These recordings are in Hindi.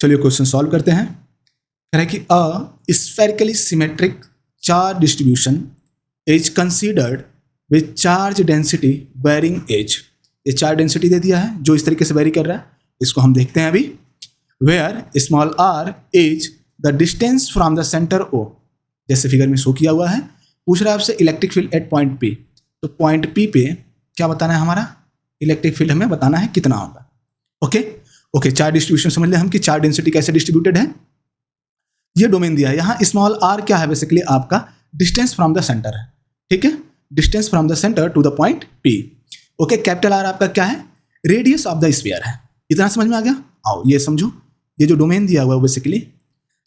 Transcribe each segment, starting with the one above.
चलिए क्वेश्चन सॉल्व करते हैं। कह रहा है कि a spherically symmetric charge distribution is considered with charge density varying as. ये चार्ज डेंसिटी दे दिया है जो इस तरीके से वेरी कर रहा है, इसको हम देखते हैं अभी। Where small r is the distance from the center O, जैसे फिगर में शो किया हुआ है। पूछ रहा है आपसे electric field at point P, तो पॉइंट पी पे क्या बताना है, हमारा इलेक्ट्रिक फील्ड हमें बताना है कितना होगा। ओके चार्ज डिस्ट्रीब्यूशन समझ लें हम कि चार्ज डेंसिटी कैसे डिस्ट्रीब्यूटेड है। ये डोमेन दिया है, यहाँ स्मॉल आर क्या है, बेसिकली आपका डिस्टेंस फ्रॉम द सेंटर है, ठीक है, distance from the center to the point P. Okay, capital R आपका क्या है, रेडियस ऑफ द स्फीयर है। इतना समझ में आ गया। आओ ये समझो, ये जो डोमेन दिया हुआ है basically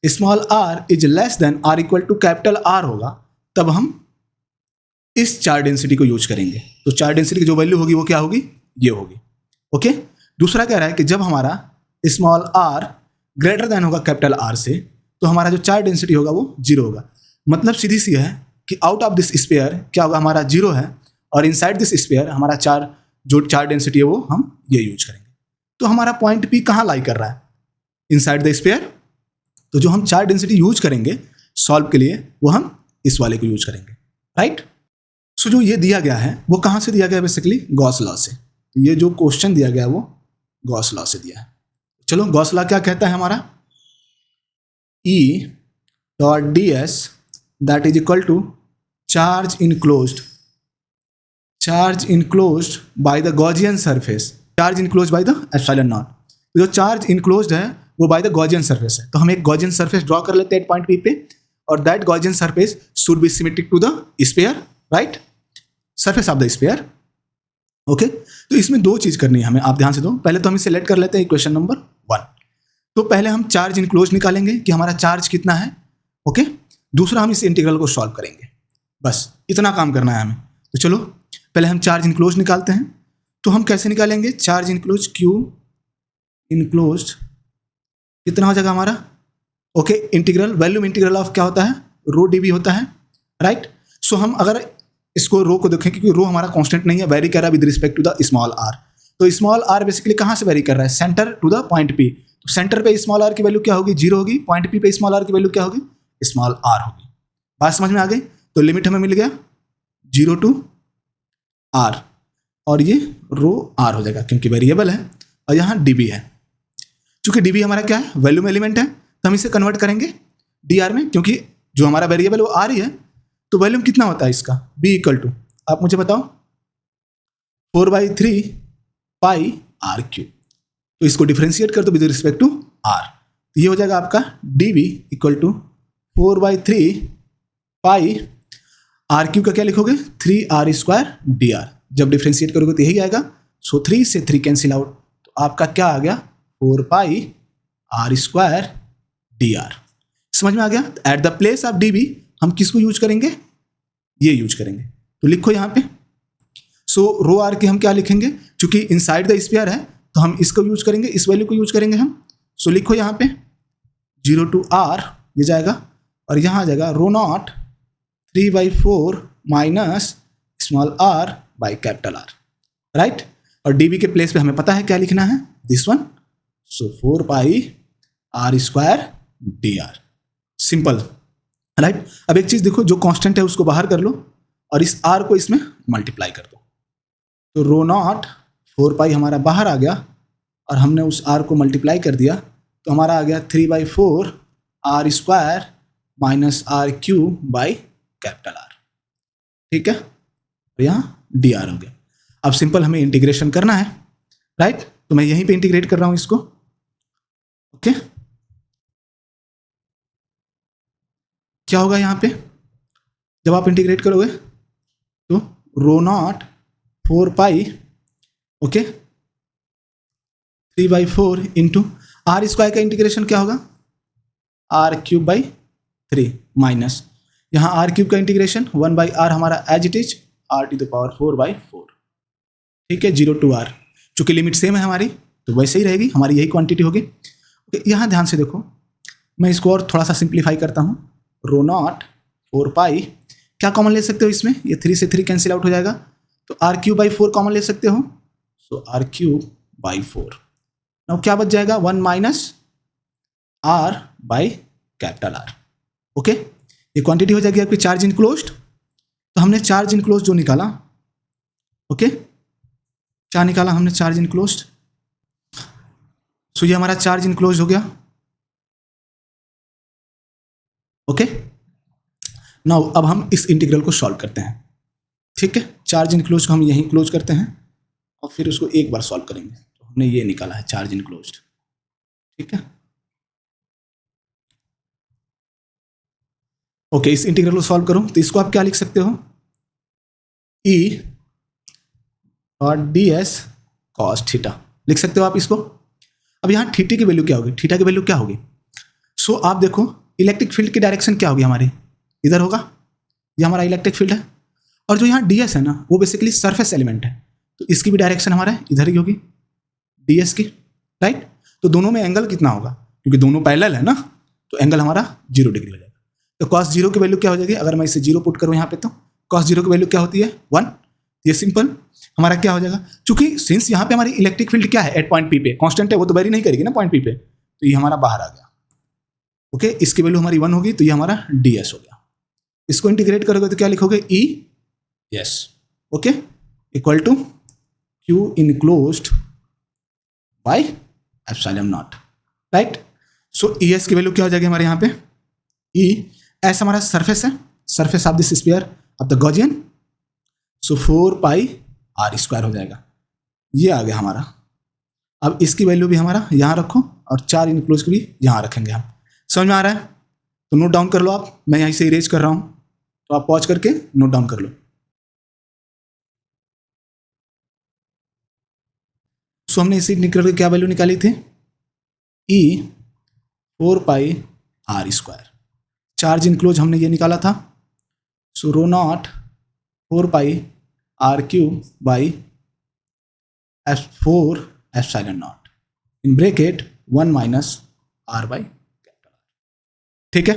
small r is less than or equal to capital R होगा, तब हम इस चार्ज डेंसिटी को यूज करेंगे। तो चार्ज डेंसिटी की जो वैल्यू होगी वो क्या होगी, ये होगी। ओके, दूसरा कह रहा है कि जब हमारा स्मॉल आर ग्रेटर देन होगा कैपिटल आर से, तो हमारा जो चार्ज डेंसिटी होगा वो जीरो होगा। मतलब सीधी सी है कि आउट ऑफ दिस स्फीयर क्या होगा, हमारा जीरो है, और इनसाइड दिस स्फीयर हमारा जो चार्ज डेंसिटी है वो हम ये यूज करेंगे। तो हमारा पॉइंट पी कहाँ लाई कर रहा है, इनसाइड द स्फीयर। तो जो हम चार्ज डेंसिटी यूज करेंगे सॉल्व के लिए वो हम इस वाले को यूज करेंगे, राइट। सो जो ये दिया गया है वो कहाँ से दिया गया है, बेसिकली गॉस लॉ से। ये जो क्वेश्चन दिया गया है वो गॉस लॉ से दिया है। चलो गॉस लॉ क्या कहता है हमारा, E dot d s that is equal to charge enclosed by the Gaussian surface, charge enclosed by the epsilon naught. जो चार्ज इनक्लोज्ड है वो बाय द गॉसियन सरफेस है। तो हम एक गॉसियन सरफेस ड्रॉ कर लेते हैं पॉइंट पी पे, और that Gaussian surface should be symmetric to the sphere, right, surface of the sphere. Okay, तो इसमें दो चीज करनी है हमें, आप ध्यान से दो। पहले तो हम इसे सेलेक्ट कर लेते हैं इक्वेशन नंबर 1। तो पहले हम चार्ज इनक्लोज निकालेंगे कि हमारा चार्ज कितना है। ओके, दूसरा हम इस इंटीग्रल को सॉल्व करेंगे, बस इतना काम करना है हमें। तो चलो पहले हम चार्ज इनक्लोज निकालते हैं। तो हम कैसे निकालेंगे चार्ज इनक्लोज, क्यू इनक्लोज कितना हो जाएगा हमारा। Okay, integral volume integral of क्या होता है, रो डी बी होता है, राइट। सो हम अगर इसको रो को देखें, क्योंकि रो हमारा कांस्टेंट नहीं है, वेरी कर रहा है with respect to the small r. तो स्मॉल आर बेसिकली कहाँ से वेरी कर रहा है, center to the point P. तो सेंटर पे स्मॉल आर की वैल्यू क्या होगी, जीरो होगी। पॉइंट पी पे स्मॉल आर की वैल्यू क्या होगी, स्मॉल आर होगी। बात समझ में आ गई। तो लिमिट हमें मिल गया 0 टू आर, और ये रो आर हो जाएगा क्योंकि वेरिएबल है, और यहाँ डी बी है। चूंकि डी बी हमारा क्या है, वैल्यूम एलिमेंट है, तो हम इसे कन्वर्ट करेंगे डी आर में, क्योंकि जो हमारा वेरिएबल वो आर ही है। तो वैल्यूम कितना होता है इसका, बी इक्वल टू, आप मुझे बताओ, 4/3 पाई आर क्यू। तो इसको डिफरेंशिएट कर दो विद रिस्पेक्ट टू आर, तो ये हो जाएगा आपका d b equal to 4/3 pi r q का क्या लिखोगे, 3r² डी आर। जब डिफरेंशिएट करोगे तो यही आएगा। सो 3 से 3 कैंसिल आउट, तो आपका क्या आ गया, 4πr² डी आर। समझ में आ गया। At the place of d b हम किसको यूज करेंगे, ये यूज करेंगे। तो लिखो यहाँ पे, सो रो आर के हम क्या लिखेंगे, चूंकि इनसाइड द स्फीयर है तो हम इसको यूज करेंगे, इस वैल्यू को यूज करेंगे हम। सो लिखो यहाँ पे 0 टू आर ये जाएगा, और यहाँ आ जाएगा rho naught 3/4 minus small r by capital R, right. और डी बी के प्लेस पे हमें पता है क्या लिखना है, this one. So 4πr² d r, simple, right. अब एक चीज देखो, जो कांस्टेंट है उसको बाहर कर लो और इस r को इसमें मल्टीप्लाई कर दो। तो रो नॉट 4π हमारा बाहर आ गया, और हमने उस r को मल्टीप्लाई कर दिया, तो हमारा आ गया 3/4 r² minus RQ by capital R, ठीक है। और यहाँ डी आर हो गया। अब सिंपल हमें इंटीग्रेशन करना है, राइट। तो मैं यहीं पे इंटीग्रेट कर रहा हूं इसको। ओके, क्या होगा यहाँ पे, जब आप इंटीग्रेट करोगे तो रो नॉट 4π, ओके, 3/4 इंटू r² का इंटीग्रेशन क्या होगा, r³ माइनस यहाँ r³ का इंटीग्रेशन 1/r हमारा एज इट इज r⁴/4, ठीक है, 0 टू r। चूंकि लिमिट सेम है हमारी तो वैसे ही रहेगी, हमारी यही क्वांटिटी होगी। यहाँ ध्यान से देखो, मैं इसको और थोड़ा सा सिंप्लीफाई करता हूँ। रो नॉट 4π क्या कॉमन ले सकते हो इसमें, ये 3 से 3 कैंसिल आउट हो जाएगा, तो r³ कॉमन ले सकते हो। सो r³ 4, नाउ क्या बच जाएगा, 1 minus r by capital R. Okay, ये क्वांटिटी हो जाएगी आपकी चार्ज इनक्लोज्ड। तो हमने चार्ज इनक्लोज्ड जो निकाला, ओके, क्या निकाला हमने चार्ज इनक्लोज्ड। सो ये हमारा चार्ज इनक्लोज हो गया। ओके, नाउ अब हम इस इंटीग्रल को सॉल्व करते हैं। ठीक है, चार्ज इनक्लोज को हम यहीं क्लोज करते हैं और फिर उसको एक बार सॉल्व करेंगे। तो हमने ये निकाला है चार्ज इनक्लोज्ड। ठीक है, ओके, इस इंटीग्रल को सॉल्व करो तो इसको आप क्या लिख सकते हो, ई और डी एस कॉस थीटा लिख सकते हो आप इसको। अब यहाँ थीटा की वैल्यू क्या होगी, थीटा की वैल्यू क्या होगी। सो आप देखो इलेक्ट्रिक फील्ड की डायरेक्शन क्या होगी हमारी, इधर होगा, ये हमारा इलेक्ट्रिक फील्ड है। और जो यहाँ डी एस है ना वो बेसिकली सरफेस एलिमेंट है, तो इसकी भी डायरेक्शन हमारा इधर ही होगी डी एस की, राइट। तो दोनों में एंगल कितना होगा, क्योंकि दोनों पैरेलल है ना, तो एंगल हमारा 0 डिग्री हो जाएगा। तो cos 0 की वैल्यू क्या हो जाएगी, अगर मैं इसे 0 पुट करूँ यहाँ पे, तो cos 0 की वैल्यू क्या होती है 1। ये सिंपल हमारा क्या हो जाएगा, चूंकि सिंस यहाँ पे हमारी इलेक्ट्रिक फील्ड क्या है एट पॉइंट पी पे कांस्टेंट है, वो तो वेरी नहीं करेगी ना पॉइंट पी पे, तो ये हमारा बाहर आ गया। ओके, इसकी वैल्यू हमारी 1 होगी, तो ये हमारा ds हो गया। इसको इंटीग्रेट करोगे तो क्या लिखोगे, E S, okay, equal to Q enclosed by epsilon naught, right. So E S की वैल्यू क्या हो जाएगी हमारे यहाँ पे, ई एस हमारा सरफेस है, surface of this sphere of the Gaussian, so 4 pi r square हो जाएगा, ये आ गया हमारा। अब इसकी वैल्यू भी हमारा यहाँ रखो और 4 इनक्लोज की भी यहाँ रखेंगे हम। समझ में आ रहा है, तो नोट डाउन कर लो आप, मैं यहीं से इरेज कर रहा हूँ, तो आप पॉज करके नोट डाउन कर लो। सो हमने इसी निकल के क्या वैल्यू निकाली थी, E 4 pi r square. Charge enclose हमने ये निकाला था, so rho naught 4 pi r cube by F4 epsilon naught in bracket 1 minus r by capital R. ठीक है,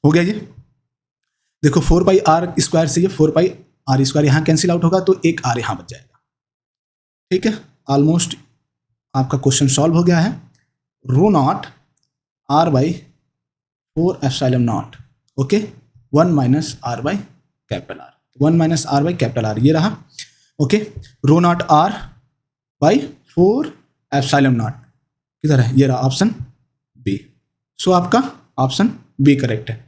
हो गया ये। देखो 4 पाई आर स्क्वायर से ये 4 पाई आर स्क्वायर यहाँ कैंसिल आउट होगा, तो एक आर यहाँ बच जाएगा। ठीक है, ऑलमोस्ट आपका क्वेश्चन सॉल्व हो गया है। Rho naught r by 4 epsilon naught, okay, 1 minus r by capital R, 1 minus r by capital R ये रहा। Okay, rho naught r by 4 epsilon naught किधर है, ये रहा ऑप्शन बी। सो आपका ऑप्शन बी करेक्ट है।